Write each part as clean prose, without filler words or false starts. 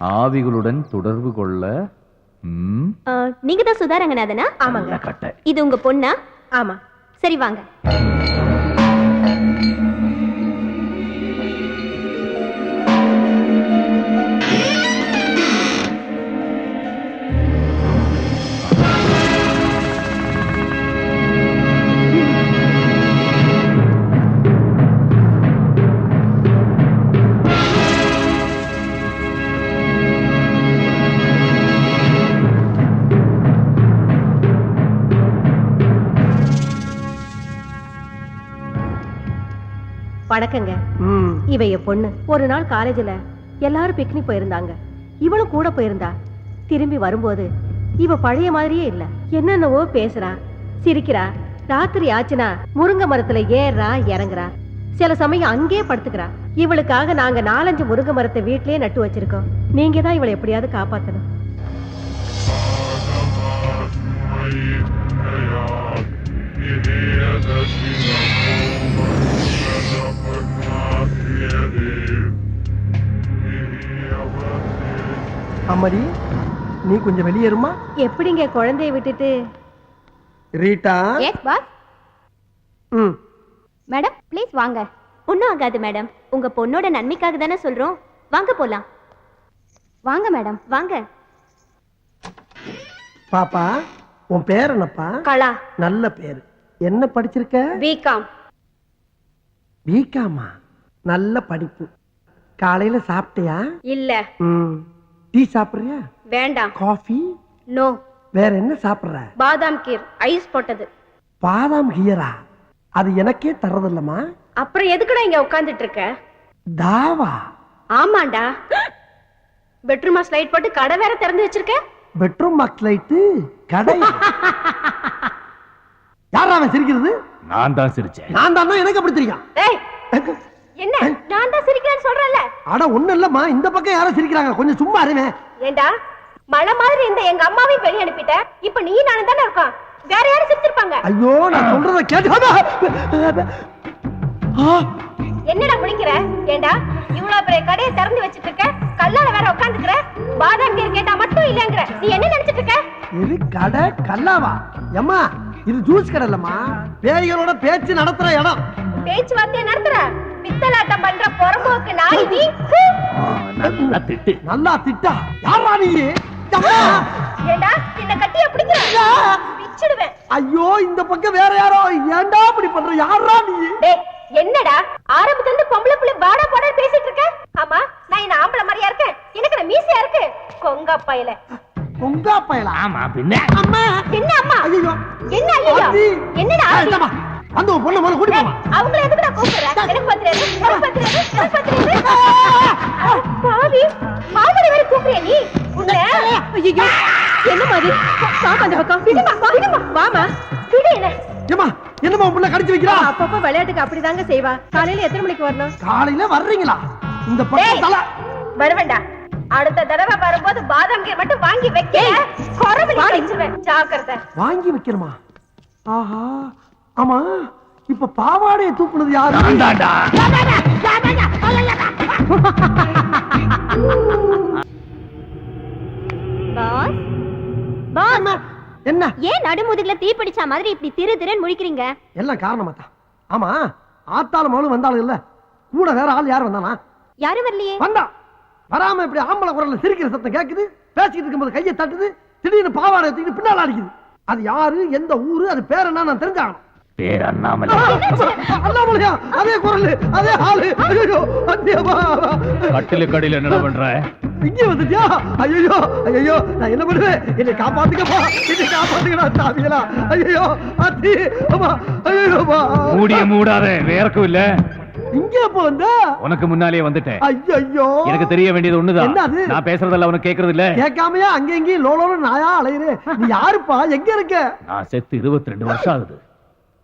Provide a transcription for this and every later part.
ஆவிகளுடன் தொடர்பு கொள்ள. நீங்க தான் சுதா ரங்கநாதனா? ஆமாங்க. இது உங்க பொண்ணா? ஆமா. சரி வாங்க. வணக்கங்க. இவ என் பொண்ணு. ஒரு நாள் காலேஜ்ல எல்லாரும் பிக்னிக் போயிருந்தாங்க. இவளும் கூட போயிருந்தா. திரும்பி வரும்போது இவ பழைய மாதிரியே இல்ல. என்னென்னவோ பேசுறா, சிரிக்கிறா. ராத்திரி ஆச்சுனா முருங்கை மரத்துல ஏறா இறங்குறா. சில சமயம் அங்கேயே படுத்துக்கிறா. இவளுக்காக நாங்க 4-5 முருங்கை மரத்தை வீட்லயே நட்டு வச்சிருக்கோம். நீங்க தான் இவளை எப்படியாவது காப்பாத்தணும். அம்மாடி, நீ கொஞ்சம் வெளியேறுமா? எப்படிங்க குழந்தைய விட்டுட்டு? Rita. Yes boss. Madam please வாங்க. ஒன்றும் ஆகாது மேடம். உங்க பொண்ணோட நன்மைக்காக தானே சொல்றோம். வாங்க போலாம். வாங்க மேடம் வாங்க. பாப்பா, உன் பேர் என்னப்பா? கலா. நல்ல பேரு. என்ன படிச்சிருக்க? பிகாம். பிகாமா? நல்ல படிப்பு. காலையில சாப்பிட்டியா? இல்ல. டீ சாப்பிடுறியா? வேண்டாம். காஃபி? நோ. வேற என்ன சாப்பிடுற? பாதாம் கீர் ஐஸ் போட்டது. பாதாம் கீரா? அது எனக்கே தரதில்லமா. அப்புறம் எதுக்குடா இங்க உட்கார்ந்துட்டு இருக்க? தாவா? ஆமாண்டா. பெட்ரூம் ஸ்லைட் போட்டு கடை வேற திறந்து வச்சிருக்க. பெட்ரூம் மார்க் லைட் கடை? யாரா அவன் சிரிக்கிறது? நான் தான் சிரிச்சேன். நான் தான். எனக்கு அப்படி தெரியும்? ஏய், என்ன நான் தான் சிரிக்கிறேன்னு சொல்றேன்ல. அட ஒண்ணு இல்லம்மா, இந்த பக்கம் யாரும் சிரிக்கிறாங்க, கொஞ்சம் சும்மா இருங்க. ஏண்டா மழை மாதிரி இந்த எங்க அம்மாவையும் வெளிய அனுப்பிட்ட. இப்ப நீ நானும் தானே இருக்கோம். வேற யாரும் சிரிச்சிருப்பாங்க. ஐயோ, நான் சொல்றத கேட்டு. என்னடா குடிக்கிற? ஏண்டா இவ்வளவு பெரிய கடையை திறந்து வச்சிட்டு இருக்க, கல்லால வேற உட்கார்ந்துக்கிற. பாதாம் கீர் கேட்டா மட்டும் இல்லங்கற. நீ என்ன நினைச்சிட்டு இருக்க? இது கடை கல்லாவா? அம்மா, இது ஜூஸ் கடை இல்லம்மா, பேய்களோட பேச்சு நடத்துற இடம். பேச்சு வார்த்தையை நடத்துற பித்தலாட்டம் பண்ற பொறம்போக்கு நாய் நீ. நல்லா திட்டு. நல்லா திட்டா? யாரா நீ? ஏண்டா என்ன கட்டிய பிடிக்கிற? பிச்சிடுவேன். ஐயோ, இந்த பக்கம் வேற யாரோ. ஏண்டா இப்படி பண்ற? யாரா நீ? டேய், என்னடா ஆரம்பத்துல இருந்து பொம்பளை புள்ள பாடா பாடா பேசிட்டு இருக்க? ஆமா, நான் என்ன ஆம்பளை மாதிரியா இருக்கேன்? எனக்கு மீசையா இருக்கு. கொங்கா பயல. கொங்கா பயல? ஆமா பின்ன. அம்மா. என்ன அம்மா? ஐயோ. என்ன ஐயோ? என்னடா? இல்லம்மா, அந்த பொண்ணு மேல கூட்டி போமா. அவங்கள எதுக்குடா கூப்பிடுற? எனக்கு பத்திரது, எனக்கு பத்திரது, எனக்கு பத்திரது. பாவி, மாமரை வேற கூப்பிடுற நீ? உன்னை ஐயோ, என்ன மாதிரி? பாப்பா அந்த பக்கம். விடுமா, விடுமா. வாமா. விடு என்ன? ஏம்மா, என்னம்மா புள்ள கடிச்சு வைக்கிறா? அப்பப்ப விளையாட்டுக்கு அப்படிதாங்க செய்வா. காலையில எத்தனை மணிக்கு வரணும்? காலையில வர்றீங்களா? இந்த பக்கம் தல வருவேண்டா. அடுத்த தடவை வரும்போது பாதாம் கீர் மட்டும் வாங்கி வைக்க. கொரவலி அடிச்சிருவேன். ஜாக்கிரதை. வாங்கி வைக்கிறமா? ஆஹா. ஆமா, இப்ப பாவாடையை தூக்குனது யாரு? நான்தான்டா. பாஸ் பாஸ், என்ன? ஏன் நடுமுதுகுல தீ பிடிச்ச மாதிரி இப்படி திரு திருன்னு முழிக்கிறீங்க? எல்லாம் காரணமா தான். ஆமா, ஆத்தாலும் மகளும் வந்தாலும் இல்ல, கூட வேற ஆள் யார் வந்தானா? யாரும் வரலையே. வந்தா வராம இப்படி ஆம்பளை குரல்ல சிரிக்கிற சத்தம் கேக்குது. பேசிக்கிட்டு இருக்கும்போது கையை தட்டுது. திடீர்னு பாவாடை தூக்கிட்டு பின்னால அடிக்குது. அது யாரு, எந்த ஊரு, அது பேர் என்ன நான் தெரிஞ்சாகணும். பேர் அண்ணாமலை. அண்ணாமலையா? அதே குரல், அதே ஆளு. ஐயோ, கட்டிலுக்கு அடியில் என்ன பண்ற? இங்க வந்துட்டியா? ஐயோ ஐயோ, நான் என்ன பண்ணுவேன்? என்னை காப்பாத்துக்கப்பா, என்னை காப்பாத்துக்கடா சாமிகளா. ஐயோ அத்தி, அம்மா, ஐயோப்பா. மூடிய மூடாத, வேறக்கும் இல்ல. இங்க எப்ப வந்த? உனக்கு முன்னாலே வந்துட்டேன். ஐயோ, எனக்கு தெரிய வேண்டியது ஒண்ணுதான். என்னது? நான் பேசுறதெல்லாம் உனக்கு கேக்குறது இல்ல. கேட்காமையா அங்க எங்கேயும் லோலோல நாயா அலையுறே? நீ யாருப்பா? எங்க இருக்க? நான் செத்து 22 வருஷம் ஆகுது.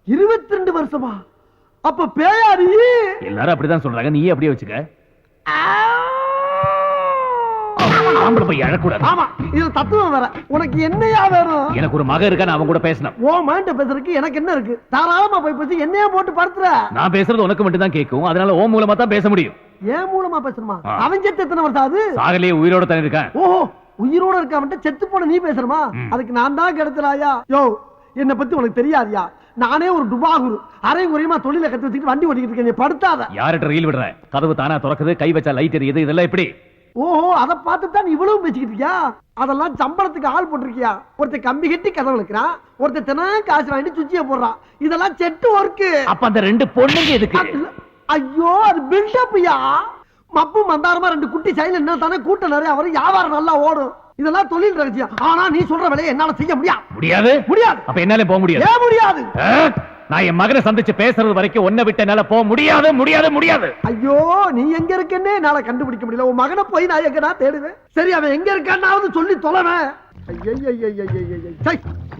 22 வருஷமா? அப்ப பேயாரி? எல்லாரும் அப்படிதான் சொல்றாங்க, நீயே அப்படியே வச்சுக்க. ஆம்பளை போய் அழக்கூடாது. ஆமா, இதுல தத்துவம் வேற. உனக்கு என்னையா வேணும்? எனக்கு ஒரு மகன் இருக்கா, நான் அவன் கூட பேசணும். ஓ மகன்ட்ட பேசுறதுக்கு எனக்கு என்ன இருக்கு? தாராளமா போய் பேசி என்னையா போட்டு படுத்துற. நான் பேசுறது உனக்கு மட்டும் தான் கேட்கும், அதனால ஓ மூலமா தான் பேச முடியும். ஏன் மூலமா பேசணுமா? ஆ. அவன் செத்து எத்தனை வருஷம் ஆகுது? சாகலையே உயிரோட தானே இருக்கான். ஓஹோ, உயிரோட இருக்காமட்ட செத்து போன நீ பேசணுமா? ம். அதுக்கு நான் தான் கிடைச்சலாயா? யோ, என்ன பத்தி உனக்கு தெரியாதியா? நானே ஒரு டுபாகுரு, அரை குறையமா தொழில கத்து வச்சுக்கிட்டு வண்டி ஓட்டிக்கிட்டு இருக்கேன். நீ படுத்தாத. யார்கிட்ட ரயில் விடுற? கதவு தானா திறக்குது, கை வச்சா லைட் எரியுது, இதெல்லாம் எப்படி? ஓஹோ, அதை பார்த்து தான் இவ்வளவு பேசிக்கிட்டு இருக்கியா? அதெல்லாம் சம்பளத்துக்கு ஆள் போட்டிருக்கியா? ஒருத்தர் கம்பி கட்டி கதவு இழுக்கிறான், ஒருத்தர் தினம் காசு வாங்கிட்டு சுச்சிய போடுறான். இதெல்லாம் செட்டு ஒர்க்கு. அப்ப அந்த 2 பொண்ணுங்க எதுக்கு? ஐயோ, அது பில்டப்யா. மப்பு மந்தாரமா 2 குட்டி சைல என்ன தானே கூட்டம் நிறைய வரும், வியாபாரம் நல்லா ஓடும். இதெல்லாம் தொழில் ரகசியம். ஆனா நீ சொல்ற வேலையை என்னால செய்ய முடியாது. முடியாது? முடியாது. அப்ப என்னால போக முடியாது. ஏன் முடியாது? நான் என் மகனை சந்திச்சு பேசுறது வரைக்கும் ஒன்ன விட்டு என்னால போக முடியாது, முடியாது, முடியாது. ஐயோ, நீ எங்க இருக்கன்னே என்னால கண்டுபிடிக்க முடியல. உன் மகனை போய் நான் எங்கடா தேடுவேன்? சரி, அவன் எங்க இருக்கான்னாவது சொல்லி தொலைவேன்.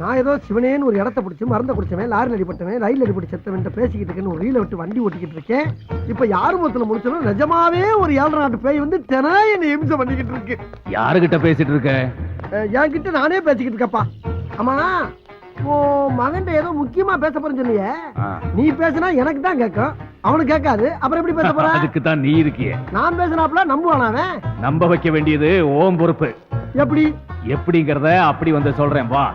நான் ஏதோ சிவனேன்னு ஒரு இடத்த பிடிச்சு மருந்த குடிச்சவன், லாரில் அடிபட்டவன், ரயில் அடிபட்டு செத்தவன் பேசிக்கிட்டு இருக்கேன்னு ஒரு ரீல விட்டு வண்டி ஓட்டிக்கிட்டு இருக்கேன். இப்ப யாரு முகத்துல முடிச்சலும் நிஜமாவே ஒரு 7 நாட்டு பேய் வந்து தினம் என்ன இம்சை பண்ணிக்கிட்டு இருக்கு. யாருகிட்ட பேசிட்டு இருக்க? என்கிட்ட நானே பேசிக்கிட்டு இருக்கப்பா. ஆமா, உன் மகன் ஏதோ முக்கியமா பேச போறேன்னு சொன்னியே, நீ பேசினா எனக்கு தான் கேட்கும், அவனுக்கு கேட்காது. அப்புறம் எப்படி பேச போற? அதுக்கு தான் நீ இருக்கியே. நான் பேசினாப்ல நம்புவானா அவன்? நம்ப வைக்க வேண்டியது ஓம் பொறுப்பு. எப்படி? எப்படிங்கறத அப்படி வந்து சொல்றேன், வா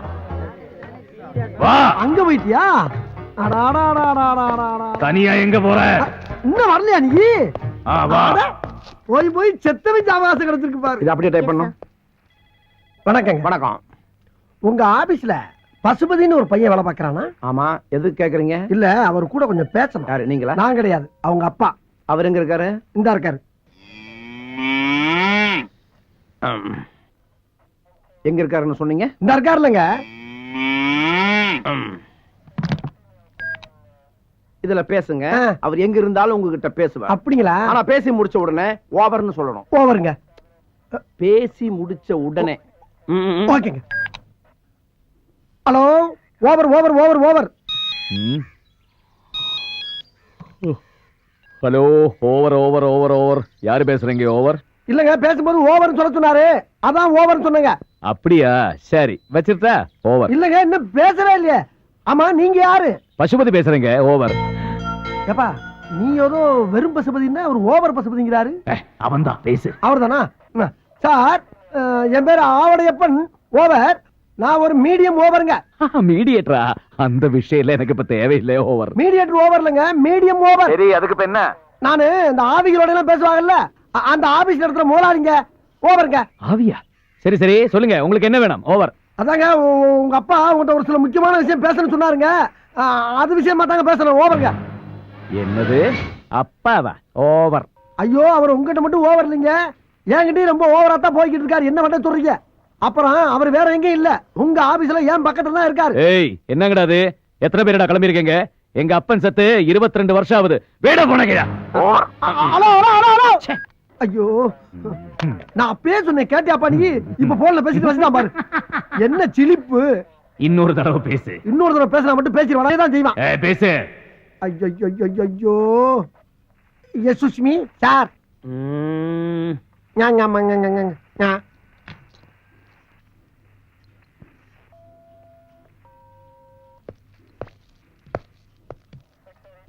வா. அங்க போயிட்டியா? தனியா எங்க போற? இன்னும் வரலையா நீ? வா. போய் போய் செத்தவன் அவகாசம் கிடைச்சிருக்கு பாரு. இது அப்படியே டைப் பண்ணும். வணக்கங்க. வணக்கம். உங்க ஆபீஸ்ல பசுபதினு ஒரு பையன் வேலை பாக்குறானா? ஆமா, எதுக்கு கேக்குறீங்க? இல்ல, அவர் கூட கொஞ்சம் பேசணும். யாரு, நீங்களா? நான் கிடையாது, அவங்க அப்பா. அவர் எங்க இருக்காரு? இந்த இருக்காரு. எங்க இருக்காருன்னு சொன்னீங்க? இந்த இருக்காருலங்க. இதுல பேசுங்க. அவர் எங்க இருந்தாலும் உங்ககிட்ட பேசுவார். அப்படிங்களா? ஆனா பேசி முடிச்ச உடனே ஓவர்னு சொல்லணும். ஓவருங்க. பேசி முடிச்ச உடனே. ஓகேங்க. Hello, over over over over. Hello, over over over over. யாரு பேசுறீங்க? ஓவர் இல்லங்க, பேசும்போது ஓவர்னு சொல்ல சொன்னாரு, அதான் ஓவர்னு சொன்னங்க. அப்படியா? சரி, வச்சிருந்தா ஓவர். இல்லங்க, இன்னும் பேசவே இல்லையே. ஆமா, நீங்க யாரு? பசுபதி பேசுறீங்க. ஓவர். ஏப்பா, நீ ஏதோ வெறும் பசுபதினா ஒரு ஓவர் பசுபதிங்கிறாரு. அவன் தான், பேசு. அவர் தானா? சார், என் பேரு ஆவடையப்பன். ஓவர். நான் ஒரு மீடியம் ஓவருங்க. மீடியேட்டரா? அந்த விஷயம் எனக்கு இப்ப தேவையில்லை. ஓவர். மீடியேட்டர் ஓவர்லங்க, மீடியம் ஓவர். சரி, அதுக்கு இப்ப என்ன? நானு இந்த ஆவிகளோட எல்லாம் பேசுவாங்கல்ல, அந்த ஆபீஸ் இடத்துல முதலாளிங்க. ஓவருங்க. ஆவியா? சரி சரி, சொல்லுங்க, உங்களுக்கு என்ன வேணும்? ஓவர். அதாங்க, உங்க அப்பா உங்கள்கிட்ட ஒரு சில முக்கியமான விஷயம் பேசணும்னு சொன்னாருங்க. அது விஷயமா தாங்க பேசணும். ஓவருங்க. என்னது? அப்பாவா? ஓவர். ஐயோ, அவர் உங்ககிட்ட மட்டும் ஓவர் இல்லைங்க, என்கிட்டயும் ரொம்ப ஓவரா தான் போய்கிட்டு இருக்காரு. என்ன பண்ண சொல்றீங்க? அப்புறம் அவர் வேற எங்கேயும் இல்ல, உங்க ஆபீஸ்ல ஏன் பக்கத்துல தான் இருக்காரு. ஏய், என்னங்கடா அது? எத்தனை பேருடா கிளம்பி இருக்கீங்க? எங்க அப்பன் செத்து 22 வருஷம் ஆகுது. வேட போனங்கயா. Hello hello hello hello. ஐயோ, நான் அப்பவே சொன்னேன், கேட்டியாப்பா நீ? இப்ப போன்ல பேசிட்டு வச்சுதான் பாரு. என்ன சிலிப்பு. இன்னொரு தடவை பேசு. இன்னொரு தடவை பேசினா மட்டும் பேசிடுவான், தான் செய்வான். பேசு. ஐயோ ஐயோ ஐயோ. Yes Sushmi sir.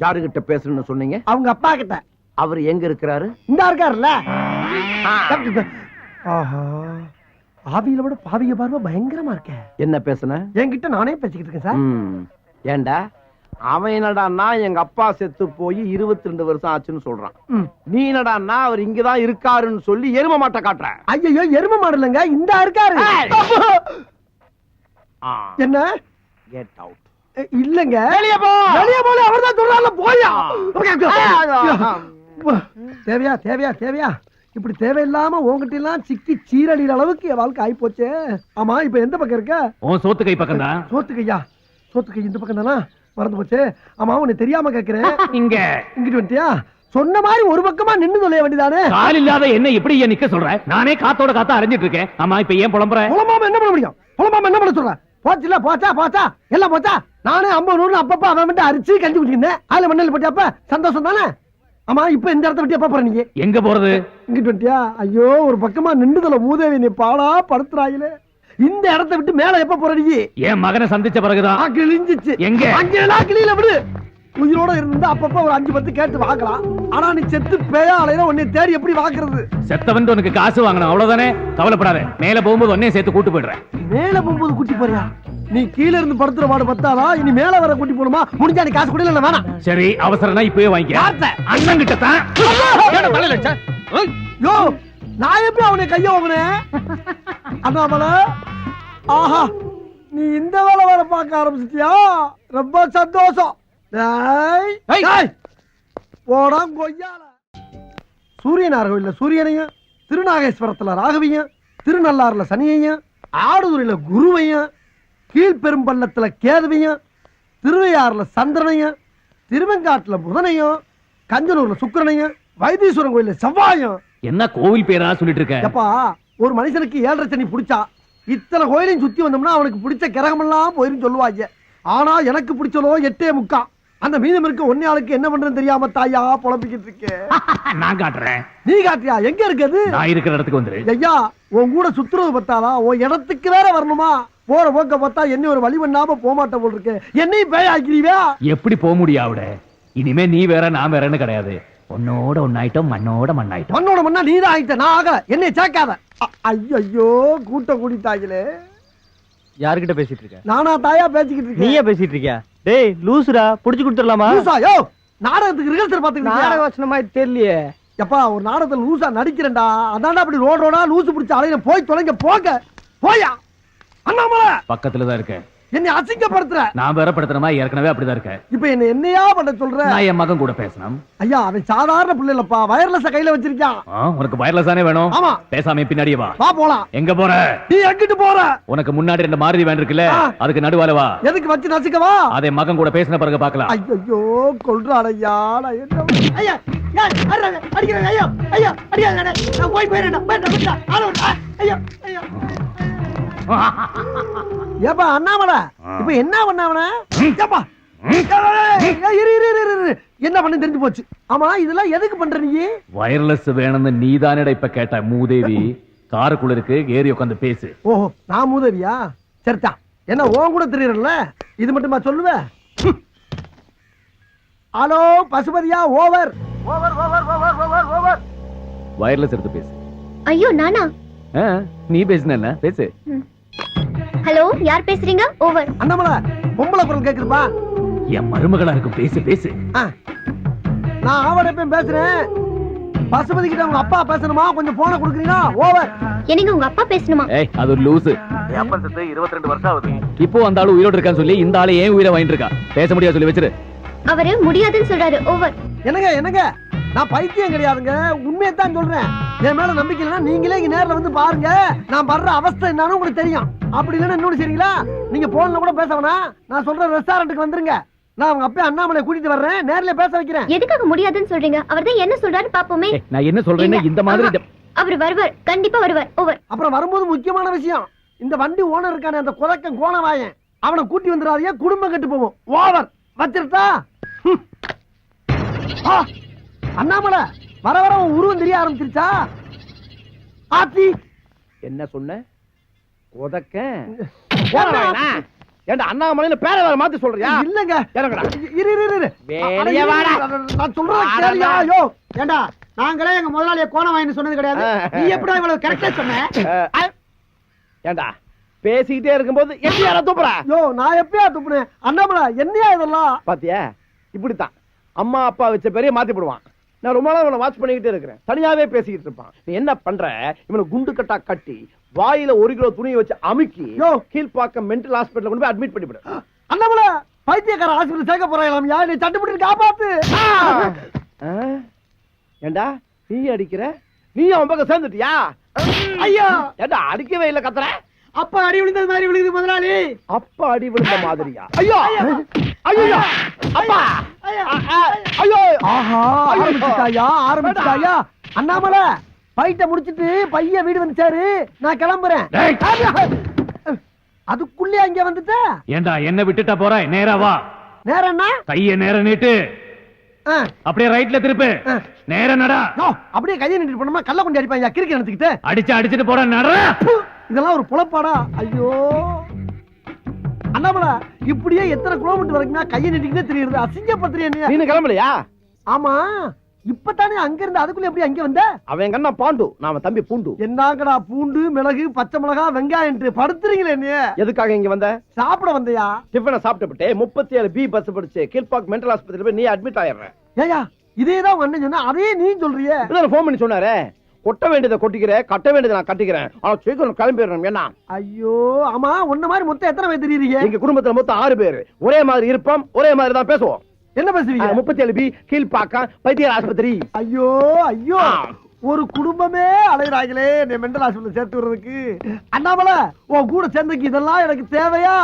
யாருகிட்ட பேசணும்னு சொன்னீங்க? அவங்க அப்பா கிட்ட. அவர் எங்க இருக்கிறாரு? இந்த இருக்காருல்ல. ஆஹா, ஆவியில விட பாவிய பார்வை பயங்கரமா இருக்க. என்ன பேசுன? என்கிட்ட நானே பேசிக்கிட்டு இருக்கேன் சார். ஏண்டா, அவன் என்னடான்னா எங்க அப்பா செத்து போய் 22 வருஷம் ஆச்சுன்னு சொல்றான். நீ என்னடான்னா அவர் இங்கதான் இருக்காருன்னு சொல்லி எரும மாட்டை காட்டுற. ஐயோ, எரும மாடலங்க, இந்த இருக்காரு. என்ன? Get out. இல்லங்க, வெளிய போ. வெளிய போல அவர்தான் சொல்றாருல, போயா. தேவையா தேவையா தேவையா? இப்படி தேவையில்லாம உங்ககிட்ட எல்லாம் சிக்கி சீரடிற அளவுக்கு என் வாழ்க்கை ஆயி போச்சு. ஆமா, இப்ப எந்த பக்கம் இருக்க? உன் சோத்து கை பக்கம் தான். சோத்து கையா? சோத்து கை இந்த பக்கம் தானா? மறந்து போச்சு. ஆமா, உன்னை தெரியாம கேக்குறேன். இங்க இங்கிட்டு வந்துட்டியா? சொன்ன மாதிரி ஒரு பக்கமா நின்னு சொல்ல வேண்டியதானே? கால் இல்லாத என்ன இப்படி ஏன் நிக்க சொல்ற? நானே காத்தோட காத்தா அரைஞ்சிட்டு இருக்கேன். ஆமா, இப்ப ஏன் புலம்புற? புலம்பாம என்ன பண்ண முடியும்? புலம்பாம என்ன பண்ண சொல்ற? போச்சுல, போச்சா போச்சா எல்லாம் போச்சா. நானே 50 100 அப்பப்ப அவன் மட்டும் அரிச்சு கஞ்சி குடிச்சிருந்தேன். அதுல மண்ணல் போட்டியாப்ப சந்தோஷம் தானே? ஆமா, இப்ப இந்த இடத்த விட்டு எப்ப போற நீங்க? எங்க போறது? இங்கிட்டு வந்துட்டியா? ஐயோ, ஒரு பக்கமா நின்றுதல மூதேவி நீ பாடா படுத்துறாயிலே. இந்த இடத்த விட்டு மேல எப்ப போற நீ? என் மகனை சந்திச்ச பிறகுதான். கிழிஞ்சிச்சு. எங்க? அங்கெல்லாம் கிளியில விடு. உயிரோட இருந்தா அப்பப்ப ஒரு 5 10 கேட்டு வாங்கலாம். ஆனா நீ செத்து பேயா அலையில உன்னை தேடி எப்படி வாக்குறது? செத்தவன் உனக்கு காசு வாங்கணும் அவ்வளவுதானே, கவலைப்படாத. மேல போகும்போது உன்னையும் சேர்த்து கூட்டு போயிடுறேன். மேல போகும்போது கூட்டி போறியா? நீ கீழ இருந்து படுத்துற பாடு பத்தாதா, இனி மேல வர கூட்டி போணுமா? முடிஞ்சா நீ காசு கூட இல்ல வேணாம். சரி, அவசரம்னா இப்பவே வாங்கிக்க. அண்ணன் கிட்ட தான். யோ, நான் எப்படி அவனை கைய வாங்கினேன்? அண்ணாமலை, ஆஹா, நீ இந்த வேலை வர பார்க்க ஆரம்பிச்சிட்டியா? ரொம்ப சந்தோஷம். டேய், டேய், போடா கொய்யால. சூரியனார் கோயில்ல சூரியனையும், திருநாகேஸ்வரத்துல ராகவியும், திருநள்ளாறுல சனியையும், ஆடுதுறையில குருவையும், கீழ்பெரும்பள்ளத்துல கேதுவையும், திருவையாறுல சந்திரனையும், திருவெங்காட்டுல புதனையும், கஞ்சனூர்ல சுக்கிரனையும், வைத்தீஸ்வரன் கோயில்ல செவ்வாயும். என்ன கோவில் பேரா சொல்லிட்டு இருக்க? எப்பா, ஒரு மனுஷனுக்கு 7.5 சனி பிடிச்சா இத்தனை கோயிலையும் சுத்தி வந்தோம்னா அவனுக்கு பிடிச்ச கிரகமெல்லாம் போயிரும் சொல்லுவாங்க. ஆனா எனக்கு பிடிச்சதோ 8.75. அந்த மீதம் இருக்க ஒன்னே ஆளுக்கு என்ன பண்றேன்னு தெரியாம தாயா புலம்பிக்கிட்டு இருக்கேன். நான் காட்டுறேன். நீ காட்டியா? எங்க இருக்குது? நான் இருக்கிற இடத்துக்கு வந்துரு. ஐயா, உன் கூட சுத்துறது பத்தாதா, உன் இடத்துக்கு வேற வரணுமா? போற போக்க பார்த்தா என்ன ஒரு வழி பண்ணாம போமாட்ட போல் இருக்கு. என்னையும் பேய் ஆக்கிறீவா? எப்படி போக முடியும் அவட? இனிமே நீ வேற நான் வேறன்னு கிடையாது. உன்னோட ஒன்னாயிட்டோம், மண்ணோட மண்ணாயிட்டோம். மண்ணோட மண்ணா நீதான் ஆயிட்ட, நான் ஆகல. என்னை சேர்க்காத. ஐயோ, கூட்டம் கூடிட்டாங்களே. யார்கிட்ட பேசிட்டு இருக்க? நானா தாயா பேசிக்கிட்டு இருக்கேன்? நீயே பேசிட்டு இருக்கியா? டேய் லூசுடா, புடிச்சு கொடுத்துடலாமா? லூசா? யோ, நாடகத்துக்கு ரிஹர்சல் பாத்துக்கிட்டு நாடக வசனமா தெரியலையே. எப்பா, ஒரு நாடகத்துல லூசா நடிக்கிறேன்டா. அதான்டா அப்படி ரோடா லூசு பிடிச்ச அலையில போய் தொலைங்க. போங்க போயா. அண்ணாமலை, பக்கத்துல தான் இருக்கேன். என்னை அசிங்கப்படுத்துற. நான் வேற படுத்துறமா, ஏற்கனவே அப்படிதான் இருக்கேன். இப்ப என்னையா பண்ண சொல்ற? நான் என் மகன் கூட பேசணும். ஐயா, அவன் சாதாரண பிள்ளை இல்லப்பா, வயர்லெஸ் கையில வச்சிருக்கான். உனக்கு வயர்லெஸ் தானே வேணும்? ஆமா. பேசாம பின்னாடியே வா. வா போலாம். எங்க போற? நீ எங்கிட்டு போற? உனக்கு முன்னாடி 2 மாருதி வேன் இருக்குல்ல, அதுக்கு நடுவால வா. எதுக்கு வச்சு நசுக்கவா? அதை மகன் கூட பேசின பிறகு பார்க்கலாம். ஐயோ, கொல்றான் ஐயா. நான் என்ன ஐயா, அடிக்கிறேன். ஐயா, ஐயா, அடிக்காத. நான் போய் போயிடுறேன். ஐயா, ஐயா. ஏப்பா அண்ணாமலை, இப்ப என்ன பண்ணாவன? ஏப்பா, என்ன பண்ணு தெரிஞ்சு போச்சு. ஆமா, இதெல்லாம் எதுக்கு பண்ற நீ? வயர்லெஸ் வேணும்னு நீதானடா இப்ப கேட்ட மூதேவி. காருக்குள்ள இருக்கு, ஏறி உட்காந்து பேசு. ஓஹோ, நான் மூதேவியா? சரிதா, என்ன உன் கூட தெரியறல, இது மட்டுமா சொல்லுவ? ஹலோ பசுபதியா, over over over over over over. Wireless எடுத்து பேசு. ஐயோ நானா? நீ பேசுன பேசு. ஹலோ, யார் பேசுறீங்க? ஓவர். அண்ணாமலை, பொம்பளை குரல் கேக்குதுப்பா. என் மருமகளா இருக்கும், பேசு பேசு. நான் ஆவடப்பேன் பேசுறேன். பசுபதி கிட்ட உங்க அப்பா பேசணுமா? கொஞ்சம் போன கொடுக்குறீங்களா? ஓவர். என்னங்க உங்க அப்பா பேசணுமா? ஏய், அது ஒரு லூசு. என் அப்பா செத்து 22 வருஷம் ஆகுது. இப்போ அந்த ஆளு உயிரோட இருக்கான்னு சொல்லி இந்த ஆளு ஏன் உயிரை வாங்கிட்டு இருக்கா? பேச முடியாது சொல்லி வச்சிரு. அவரு முடியாதுன்னு சொல்றாரு. ஓவர். என்னங்க, நான் பைத்தியம் கிடையாதுங்க, உண்மையத்தான் சொல்றேன். என் மேல நம்பிக்கை இல்லைன்னா நீங்களே இங்க நேர்ல வந்து பாருங்க. நான் படுற அவஸ்தை என்னன்னு உங்களுக்கு தெரியும். அப்படி இல்லைன்னா இன்னொன்னு சரிங்களா, நீங்க போன்ல கூட பேச வேணாம். நான் சொல்ற ரெஸ்டாரண்ட்டுக்கு வந்துருங்க. நான் அவங்க அப்பா அண்ணாமலை கூட்டிட்டு வர்றேன், நேர்ல பேச வைக்கிறேன். எதுக்காக முடியாதுன்னு சொல்றீங்க? அவர்தான் என்ன சொல்றாரு பாப்போமே. நான் என்ன சொல்றேன்னு இந்த மாதிரி அவர் வருவார், கண்டிப்பா வருவார். ஓவர். அப்புறம் வரும்போது முக்கியமான விஷயம், இந்த வண்டி ஓனர் இருக்கானே அந்த குதக்கன் கோணவாயன், அவனை கூட்டி வந்துடாதீங்க, குடும்பம் கெட்டு போவோம். ஓவர். வச்சிருட்டா? அண்ணாமலை, வர வர உன் உருவம் தெரிய ஆரம்பிச்சிருச்சா? ஆத்தி, என்ன சொன்ன? உதக்க ஏண்டா அண்ணாமலையில பேரை வேற மாத்தி சொல்றியா? இல்லங்க, இறங்கடா. இரு. வெளிய வாடா. நான் சொல்றேன் கேளியா. யோ, ஏண்டா நாங்களே எங்க முதலாளிய கோணவாயின்னு சொன்னது கிடையாது. நீ எப்படா இவ்வளவு கரெக்டா சொன்ன? ஏண்டா பேசிக்கிட்டே இருக்கும்போது எப்படி யாரா துப்புற? யோ, நான் எப்பயா துப்புனேன்? அண்ணாமலை, என்னையா இதெல்லாம்? பாத்தியா, இப்படித்தான் அம்மா அப்பா வச்ச பேரையே மாத்தி போடுவான். நான் ரொம்ப நாள் வாட்ச் பண்ணிக்கிட்டே இருக்கிறேன், தனியாவே பேசிக்கிட்டு இருப்பான். நீ என்ன பண்ற? இவனை குண்டு கட்டா கட்டி வாயில 1 கிலோ துணியை வச்சு அமுக்கி கீழ்பாக்கம் மென்டல் ஹாஸ்பிடல்ல கொண்டு போய் அட்மிட் பண்ணிவிடு. அண்ணாமலை, பைத்தியக்கார ஹாஸ்பிடல் சேர்க்க போறாங்களாம். யார் நீ தட்டுப்பட்டு காப்பாத்து. ஏண்டா நீ அடிக்கிற? நீ அவன் பக்கம் சேர்ந்துட்டியா? ஐயா, ஏண்டா அடிக்கவே இல்ல கத்துற? அப்பா அடி விழுந்தது மாதிரி விழுது முதலாளி. அப்பா அடி விழுந்த மாதிரியா? ஐயோ ஐயோ அப்பா ஐயோ. ஆஹா, ஆரம்பிச்சுட்டாயா? அண்ணாமலை, பைட்ட முடிச்சிட்டு பைய வீடு வந்துச்சாரு, நான் கிளம்புறேன். அதுக்குள்ளே அங்க வந்துட்ட? ஏண்டா என்ன விட்டுட்டா போற? நேரா வா. நேரம் என்ன? கைய நேர நீட்டு, அப்படியே ரைட்ல திருப்பு. நேர நடா. அப்படியே கையை நீட்டு போனோமா கல்ல கொண்டு அடிப்பாங்க கிறுக்கி நினைச்சுக்கிட்டு. அடிச்சுட்டு போற நட. இதெல்லாம் ஒரு புலப்பாடா? ஐயோ அண்ணாமலை, இப்படியே எத்தனை கிலோமீட்டர் வரைக்கும் கையை நீட்டிக்கிட்டே தெரியுது. அசிங்கப்படுத்துறியா? நீ கிளம்பலையா? ஆமா, இப்பதானே அங்க இருந்து அதுக்குள்ள எப்படி அங்க வந்த? அவன் எங்க அண்ணா பாண்டு, நான் தம்பி பூண்டு. என்னங்கடா பூண்டு மிளகு பச்சை மிளகா வெங்காயம் படுத்துறீங்களே நீ? எதுக்காக இங்க வந்த? சாப்பிட வந்தியா? டிஃபனை சாப்பிட்டு 37B பஸ் படிச்சு கீழ்பாக் மென்டல் ஆஸ்பத்திரியில போய் நீ அட்மிட் ஆயிடுற. ஏயா இதேதான் உங்க அண்ணன் சொன்னா அதே நீ சொல்றியே. ஃபோன் பண்ணி சொன்னாரே, கொட்ட வேண்டியதை கொட்டிக்கிறேன், கட்ட வேண்டியதை நான் கட்டிக்கிறேன், ஆனா சீக்கிரம் கிளம்பிடுறேன். என்ன? ஐயோ ஆமா, உன்ன மாதிரி மொத்தம் எத்தனை பேர் தெரியுறீங்க? எங்க குடும்பத்துல மொத்தம் 6 பேர். ஒரே மாதிரி இருப்போம், ஒரே மாதிரி தான் பேசுவோம். என்ன பேசுவீங்க? 37B கீழ்பாக்கம் வைத்தியர் ஆஸ்பத்திரி. ஐயோ ஐயோ, ஒரு குடும்பமே அலைகிறாங்களே நீ மெண்டல் ஹாஸ்பிட்டல் சேர்த்து விடுறதுக்கு. அண்ணாமலை உன் கூட சேர்ந்துக்கு இதெல்லாம் எனக்கு தேவையா?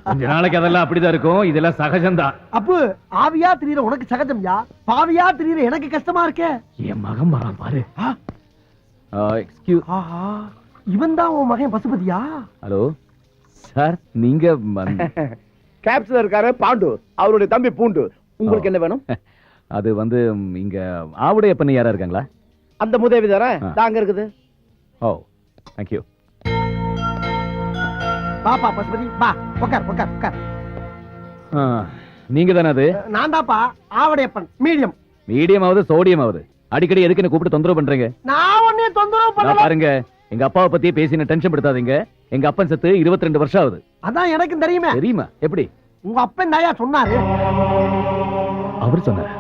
கொஞ்ச நாளைக்கு அதெல்லாம் அப்படிதான் இருக்கும், இதெல்லாம் சகஜம்தான். அப்பு ஆவியா திரியற உனக்கு சகஜம்யா, பாவியா திரியற எனக்கு கஷ்டமா இருக்கே. என் மகன் வரான் பாரு. எக்ஸ்கியூஸ். ஆஹா, இவன் தான் உன் மகன் பசுபதியா? ஹலோ சார், நீங்க கேப்ஸ்ல இருக்காரு பாண்டு, அவருடைய தம்பி பூண்டு. உங்களுக்கு என்ன வேணும்? அது வந்து இங்க ஆவுடைய பண்ணி யாரா இருக்காங்களா? அந்த முதவி தானே தாங்க இருக்குது. ஓ தேங்க்யூ. பாப்பா பசுபதி பா, உட்கார் உட்கார் உட்கார். நீங்க தானே அது? நான் தாப்பா ஆவடையப்பன். மீடியம் மீடியம் ஆகுது சோடியம் ஆகுது. அடிக்கடி எதுக்கு என்ன கூப்பிட்டு தொந்தரவு பண்றீங்க? நான் ஒன்னே தொந்தரவு பண்ணல. பாருங்க, எங்க அப்பாவை பத்தி பேசி டென்ஷன் படுத்தாதீங்க. எங்க அப்பன் செத்து 22 வருஷம் ஆகுது. அதான் எனக்கும் தெரியுமே. தெரியுமா? எப்படி? உங்க அப்பன் தாயா சொன்னாரு. அவர் சொன்னாரு.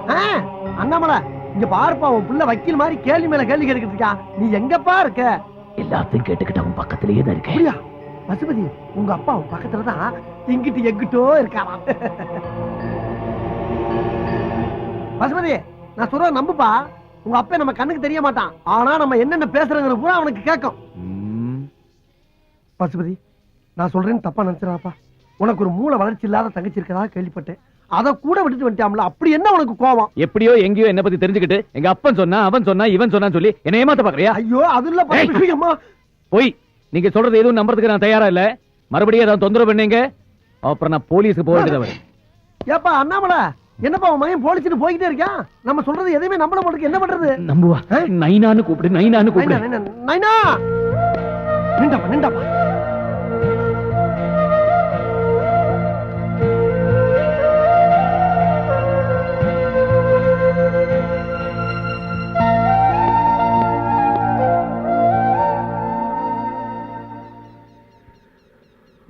அண்ணாமலை இங்க பாருப்பா, உன் புள்ள வக்கீல் மாதிரி கேள்வி மேல கேள்வி கேட்டுக்கிட்டு இருக்கா. நீ எங்கப்பா இருக்க? எல்லாத்தையும் கேட்டுக்கிட்டு அவன் பக்கத்திலேயே தான் இருக்கேன். அப்படியா பசுபதி? உங்க அப்பா உன் பக்கத்துல தான் இங்கிட்டு எங்கிட்டோ இருக்காரா. பசுபதி நான் சொல்ற நம்புப்பா. உங்க அப்பா நம்ம கண்ணுக்கு தெரிய மாட்டான், ஆனா நம்ம என்னென்ன பேசுறங்கிற பூரா அவனுக்கு கேட்கும். பசுபதி நான் சொல்றேன்னு தப்பா நினைச்சிடாப்பா. உனக்கு ஒரு மூளை வளர்ச்சி இல்லாத தங்கச்சி இருக்கதா கேள்விப்பட்டேன், அத கூட விட்டுட்டு வந்துட்டாம்ல. அப்படி என்ன உனக்கு கோவம்? எப்படியோ எங்கேயோ என்ன பத்தி தெரிஞ்சுக்கிட்டு எங்க அப்பன் சொன்னா அவன் சொன்னா இவன் சொன்னான்னு சொல்லி என்ன ஏமாத்த பாக்குறியா? ஐயோ அது இல்ல அம்மா. போய் நீங்க சொல்றது எதுவும் நம்புறதுக்கு நான் தயாரா இல்ல. மறுபடியும் ஏதாவது தொந்தரவு பண்ணீங்க அப்புறம் நான் போலீஸ்க்கு போக வேண்டியது. ஏப்பா அண்ணாமலை, என்னப்பா உன் மகன் போலீஸ்னு போய்கிட்டே இருக்கான். நம்ம சொல்றது எதையுமே நம்பல மாட்டேங்க, என்ன பண்றது? நம்புவா. நைனான்னு கூப்பிடு, நைனான்னு கூப்பிடு. நைனா நிண்டாப்பா நிண்டாப்பா.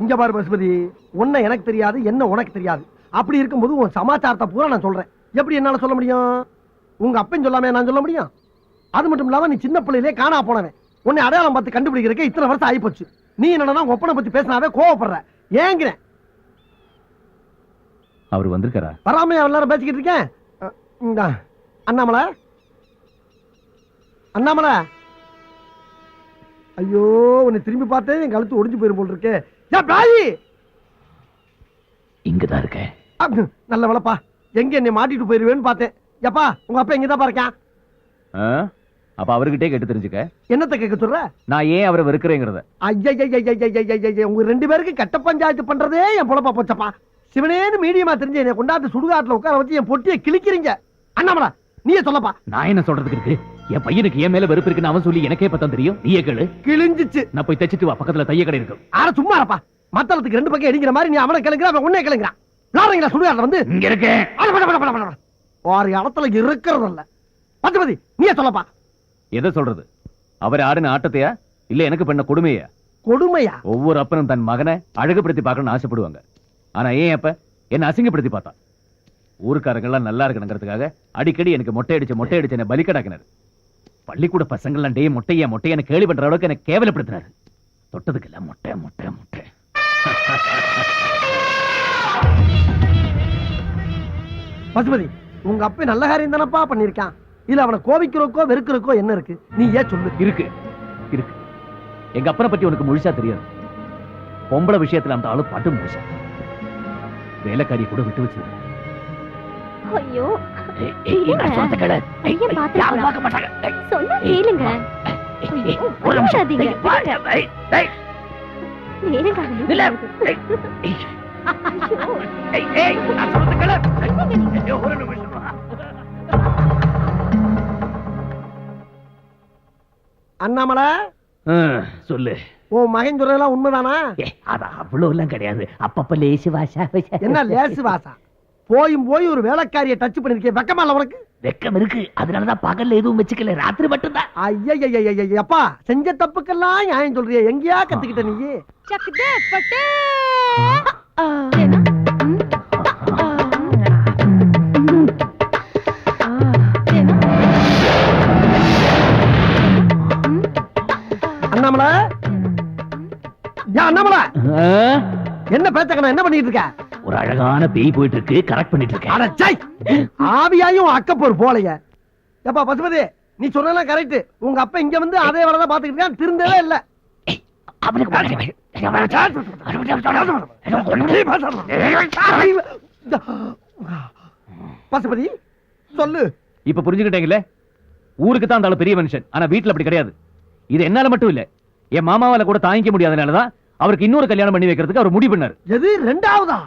இங்க பாரு பசுபதி, உன்னை எனக்கு தெரியாது, என்ன உனக்கு தெரியாது. அப்படி இருக்கும்போது உன் சமாச்சாரத்தை பூரா நான் சொல்றேன். எப்படி என்னால சொல்ல முடியும்? உங்க அப்பன் சொல்லாம நான் சொல்ல முடியும்? அது மட்டும் இல்லாம நீ சின்ன பிள்ளையிலே காணா போனவன். உன்னை அடையாளம் பார்த்து கண்டுபிடிக்கிறதுக்கு இத்தனை வருஷம் ஆகி போச்சு. நீ என்னன்னா ஒப்பனை பத்தி பேசினாவே கோவப்படுற. ஏங்கிறேன். அவர் வந்திருக்காரா? வராம எல்லாரும் பேசிக்கிட்டு இருக்கேன். அண்ணாமலை அண்ணாமலை, ஐயோ உன்னை திரும்பி பார்த்தே என் கழுத்து ஒடிஞ்சு போயிரும் போல் இருக்கே. இங்கதான் இருக்கேன். நல்ல வளப்பா, எங்க என்னை மாட்டிட்டு போயிருவேன்னு பார்த்தேன். எப்பா உங்க அப்பா எங்கதான் பாருக்கேன். அப்ப அவர்கிட்டே கேட்டு தெரிஞ்சுக்க. என்னத்தை கேட்க சொல்ற? நான் ஏன் அவரை வெறுக்கிறேங்கிறத. ஐயா உங்க 2 பேருக்கு கட்ட பஞ்சாயத்து பண்றதே என் பொழப்பா போச்சப்பா. சிவனேன்னு மீடியமா தெரிஞ்சு என்னை கொண்டாந்து சுடுகாட்டுல உட்கார வச்சு என் பொட்டியை கிழிக்கிறீங்க. அண்ணாமலா நீயே சொல்லப்பா. நான் என்ன சொல்றதுக்கு இருக்கு? என் பையனுக்கு என் மேல வெறுப்பு இருக்குன்னு அவன் சொல்லி எனக்கே பத்தம் தெரியும். நீயே கேளு. கிழிஞ்சிச்சு. நான் போய் தச்சிட்டு வா, பக்கத்துல தைய கடை இருக்கு. ஆனா சும்மா இருப்பா. மத்தளத்துக்கு 2 பக்கம் அடிக்கிற மாதிரி நீ அவனை கிளங்குற, அவன் உன்னை கிளங்குறான். விளாடுறீங்களா சுடுகாட்டுல வந்து? இங்க இருக்கேன். ஒரு இடத்துல இருக்கிறது இல்ல. பத்துபதி நீயே சொல்லப்பா. எதை சொல்றது? அவர் ஆடின ஆட்டத்தையா இல்ல எனக்கு பண்ண கொடுமையா? கொடுமையா? ஒவ்வொரு அப்பனும் தன் மகனை அழகுபடுத்தி பார்க்கணும்னு ஆசைப்படுவாங்க. ஆனா ஏன் அப்ப என்ன அசிங்கப்படுத்தி பார்த்தா? ஊருக்காரங்க எல்லாம் நல்லா இருக்கணுங்கிறதுக்காக அடிக்கடி எனக்கு மொட்டை அடிச்சு என்ன பலிக்கடாக்கினாரு. பள்ளிக்கூட பசங்கள்லாம் டே மொட்டையான கேள்வி பண்ற அளவுக்கு எனக்கு கேவலப்படுத்தினாரு. தொட்டதுக்கு எல்லாம் மொட்டை மொட்டை மொட்டை. பசுபதி உங்க அப்பா நல்ல காரியம் தானப்பா பண்ணிருக்கான். இல்ல அவனை கோபிக்கிறோக்கோ வெறுக்கிறோக்கோ என்ன இருக்கு? நீ ஏன் சொல்லு. இருக்கு இருக்கு. எங்க அப்பனை பத்தி உனக்கு முழுசா தெரியாது. பொம்பளை விஷயத்துல அந்த ஆளு பாட்டு முழுசா. வேலைக்காரி கூட விட்டு வச்சு. ஐயோ சொந்த கடை யாரும் பார்க்க மாட்டாங்க. சொன்னா கேளுங்க. அண்ணாமலை சொல்லு. உன் மகன் சொல்றதெல்லாம் உண்மைதானா? அது அவ்வளவு எல்லாம் கிடையாது. அப்பப்ப லேசு வாசா. என்ன லேசு வாசா? போய் ஒரு வேலைக்காரியை டச் பண்ணிருக்கேன். வெக்கமா இல்ல உனக்கு? வெக்கம் இருக்கு, அதனாலதான் பகல்ல எதுவும் வச்சுக்கல, ராத்திரி மட்டும்தான். ஐயப்பா, செஞ்ச தப்புக்கெல்லாம் நியாயம் சொல்றிய, எங்கேயா கத்துக்கிட்ட நீ? அண்ணாமலை, அண்ணாமலை, என்ன பேச்சக்கண்ணா, என்ன பண்ணிட்டு இருக்க? ஒரு அழகான பேய் போயிட்டு இருக்கு, கரெக்ட் பண்ணிட்டு இருக்கேன். அடச்சை, ஆவியாயும் அக்கப்போர் போலைய. எப்பா பசுபதி, நீ சொன்னதெல்லாம் கரெக்ட். உங்க அப்பா இங்க வந்து அதே வேலை தான் பாத்துக்கிட்டு இருக்கான், திருந்தவே இல்ல. பசுபதி சொல்லு. இப்ப புரிஞ்சுக்கிட்டீங்களே, ஊருக்கு தான் அந்த ஆளு பெரிய மனுஷன், ஆனா வீட்டுல அப்படி கிடையாது. இது என்னால மட்டும் இல்ல, என் மாமாவால கூட தாங்கிக்க முடியாதனாலதான் அவருக்கு இன்னொரு கல்யாணம் பண்ணி வைக்கிறதுக்கு அவர் முடிவு பண்ணாரு. எது ரெண்டாவதா?